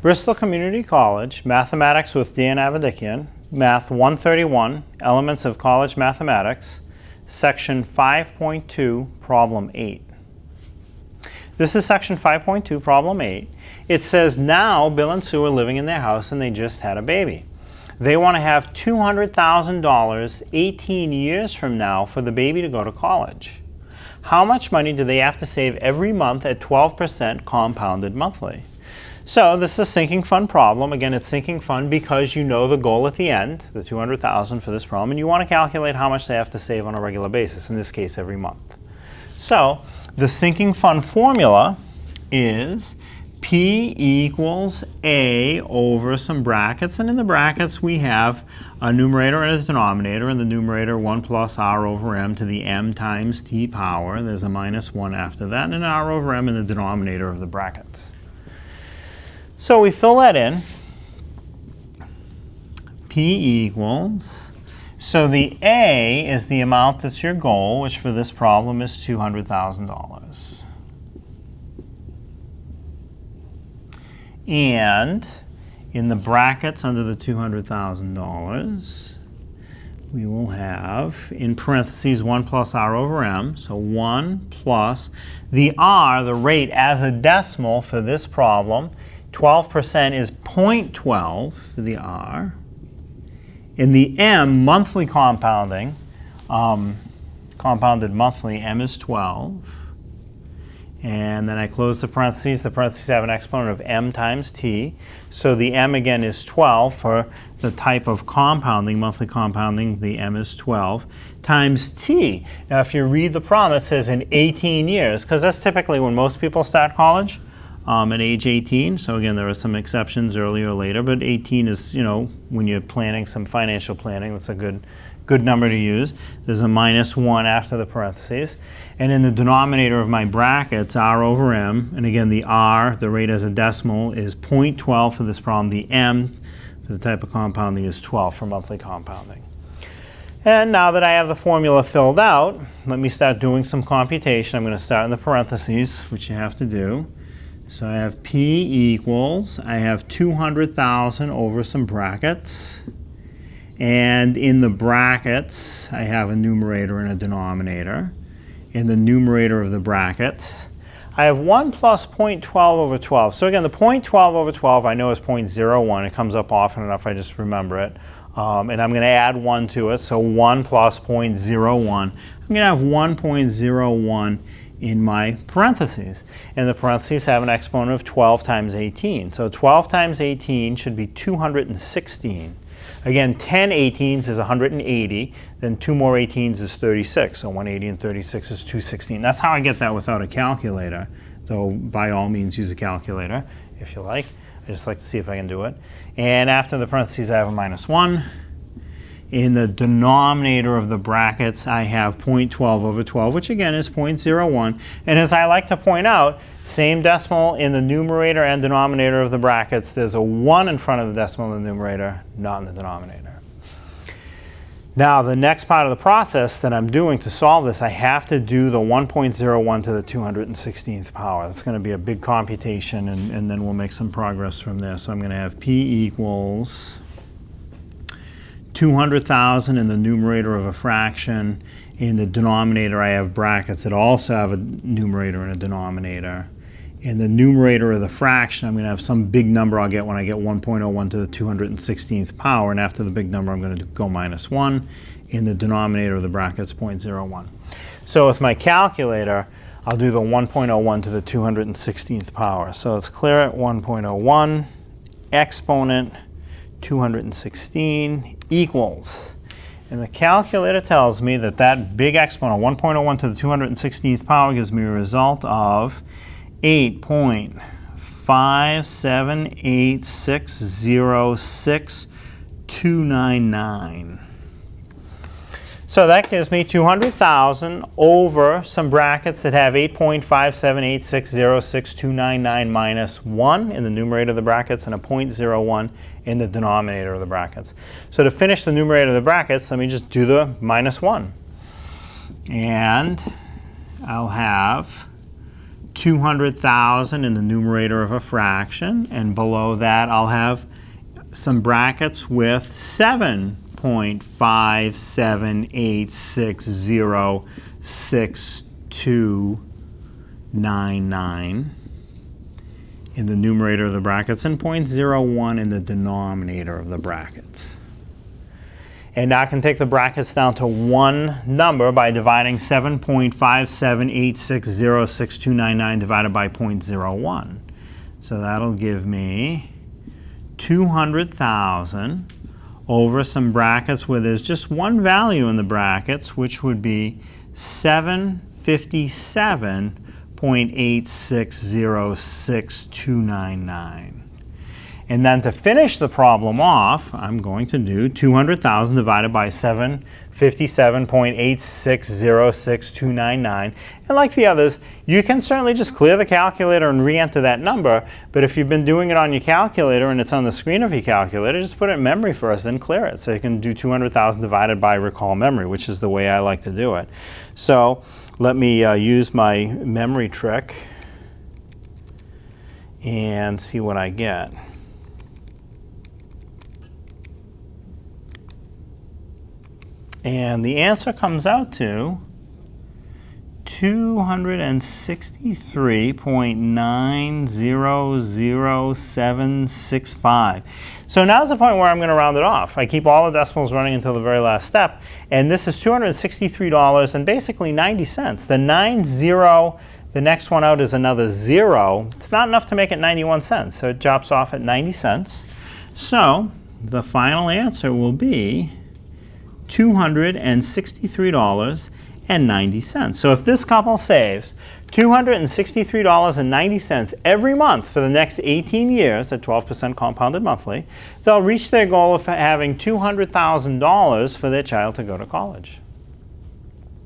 Bristol Community College, Mathematics with Dan Avedikian, Math 131, Elements of College Mathematics, Section 5.2, Problem 8. This is Section 5.2, Problem 8. It says now Bill and Sue are living in their house and they just had a baby. They want to have $200,000 18 years from now for the baby to go to college. How much money do they have to save every month at 12% compounded monthly? So this is a sinking fund problem. Again, it's sinking fund because you know the goal at the end, the $200,000 for this problem, and you want to calculate how much they have to save on a regular basis, in this case every month. So the sinking fund formula is P equals A over some brackets, and in the brackets we have a numerator and a denominator. In the numerator, 1 plus r over m to the m times t power. There's a minus 1 after that, and an r over m in the denominator of the brackets. So we fill that in. P equals, so the A is the amount that's your goal, which for this problem is $200,000. And in the brackets under the $200,000, we will have, in parentheses, 1 plus r over m. So 1 plus the r, the rate as a decimal for this problem, 12% is 0.12 for the r. In the m, monthly compounding, compounded monthly, m is 12. And then I close the parentheses. The parentheses have an exponent of m times t. So the m again is 12 for the type of compounding, monthly compounding, the m is 12, times t. Now if you read the problem, it says in 18 years, because that's typically when most people start college, at age 18. So again, there are some exceptions earlier or later, but 18 is, you know, when you're planning some financial planning, that's a good number to use. There's a minus 1 after the parentheses. And in the denominator of my brackets, r over m, and again the r, the rate as a decimal, is 0.12 for this problem. The m, for the type of compounding, is 12 for monthly compounding. And now that I have the formula filled out, let me start doing some computation. I'm going to start in the parentheses, which you have to do. So I have P equals, I have 200,000 over some brackets. And in the brackets, I have a numerator and a denominator. In the numerator of the brackets, I have 1 plus 0.12 over 12. So again, the 0.12 over 12 I know is 0.01. It comes up often enough I just remember it. And I'm going to add 1 to it. So 1 plus 0.01. I'm going to have 1.01 in my parentheses. And the parentheses have an exponent of 12 times 18. So 12 times 18 should be 216. Again, 10 18s is 180. Then 2 more 18s is 36. So 180 and 36 is 216. That's how I get that without a calculator. Though by all means use a calculator if you like. I just like to see if I can do it. And after the parentheses I have a minus 1. In the denominator of the brackets, I have 0.12 over 12, which again is 0.01. And as I like to point out, same decimal in the numerator and denominator of the brackets. There's a 1 in front of the decimal in the numerator, not in the denominator. Now, the next part of the process that I'm doing to solve this, I have to do the 1.01 to the 216th power. That's going to be a big computation, and then we'll make some progress from there. So I'm going to have P equals 200,000 in the numerator of a fraction. In the denominator, I have brackets that also have a numerator and a denominator. In the numerator of the fraction, I'm going to have some big number I'll get when I get 1.01 to the 216th power. And after the big number, I'm going to go minus 1. In the denominator of the brackets, 0.01. So with my calculator, I'll do the 1.01 to the 216th power. So let's clear it. 1.01 exponent 216 equals, and the calculator tells me that that big exponent, 1.01 to the 216th power, gives me a result of 8.578606299. So that gives me 200,000 over some brackets that have 8.578606299 minus 1 in the numerator of the brackets and a 0.01 in the denominator of the brackets. So to finish the numerator of the brackets, let me just do the minus 1. And I'll have 200,000 in the numerator of a fraction, and below that I'll have some brackets with 7.5786062299 in the numerator of the brackets and 0.01 in the denominator of the brackets. And now I can take the brackets down to one number by dividing 7.5786062299 divided by 0.01. So that'll give me 200,000 over some brackets where there's just one value in the brackets, which would be 757.86062299. And then to finish the problem off, I'm going to do 200,000 divided by 757.86062299. And like the others, you can certainly just clear the calculator and re-enter that number. But if you've been doing it on your calculator and it's on the screen of your calculator, just put it in memory first, then clear it. So you can do 200,000 divided by recall memory, which is the way I like to do it. So let me use my memory trick and see what I get. And the answer comes out to 263.900765. So now's the point where I'm going to round it off. I keep all the decimals running until the very last step. And this is $263 and basically 90 cents. The 90, the next one out is another 0. It's not enough to make it 91 cents. So it drops off at 90 cents. So the final answer will be $263.90. So if this couple saves $263.90 every month for the next 18 years at 12% compounded monthly, they'll reach their goal of having $200,000 for their child to go to college.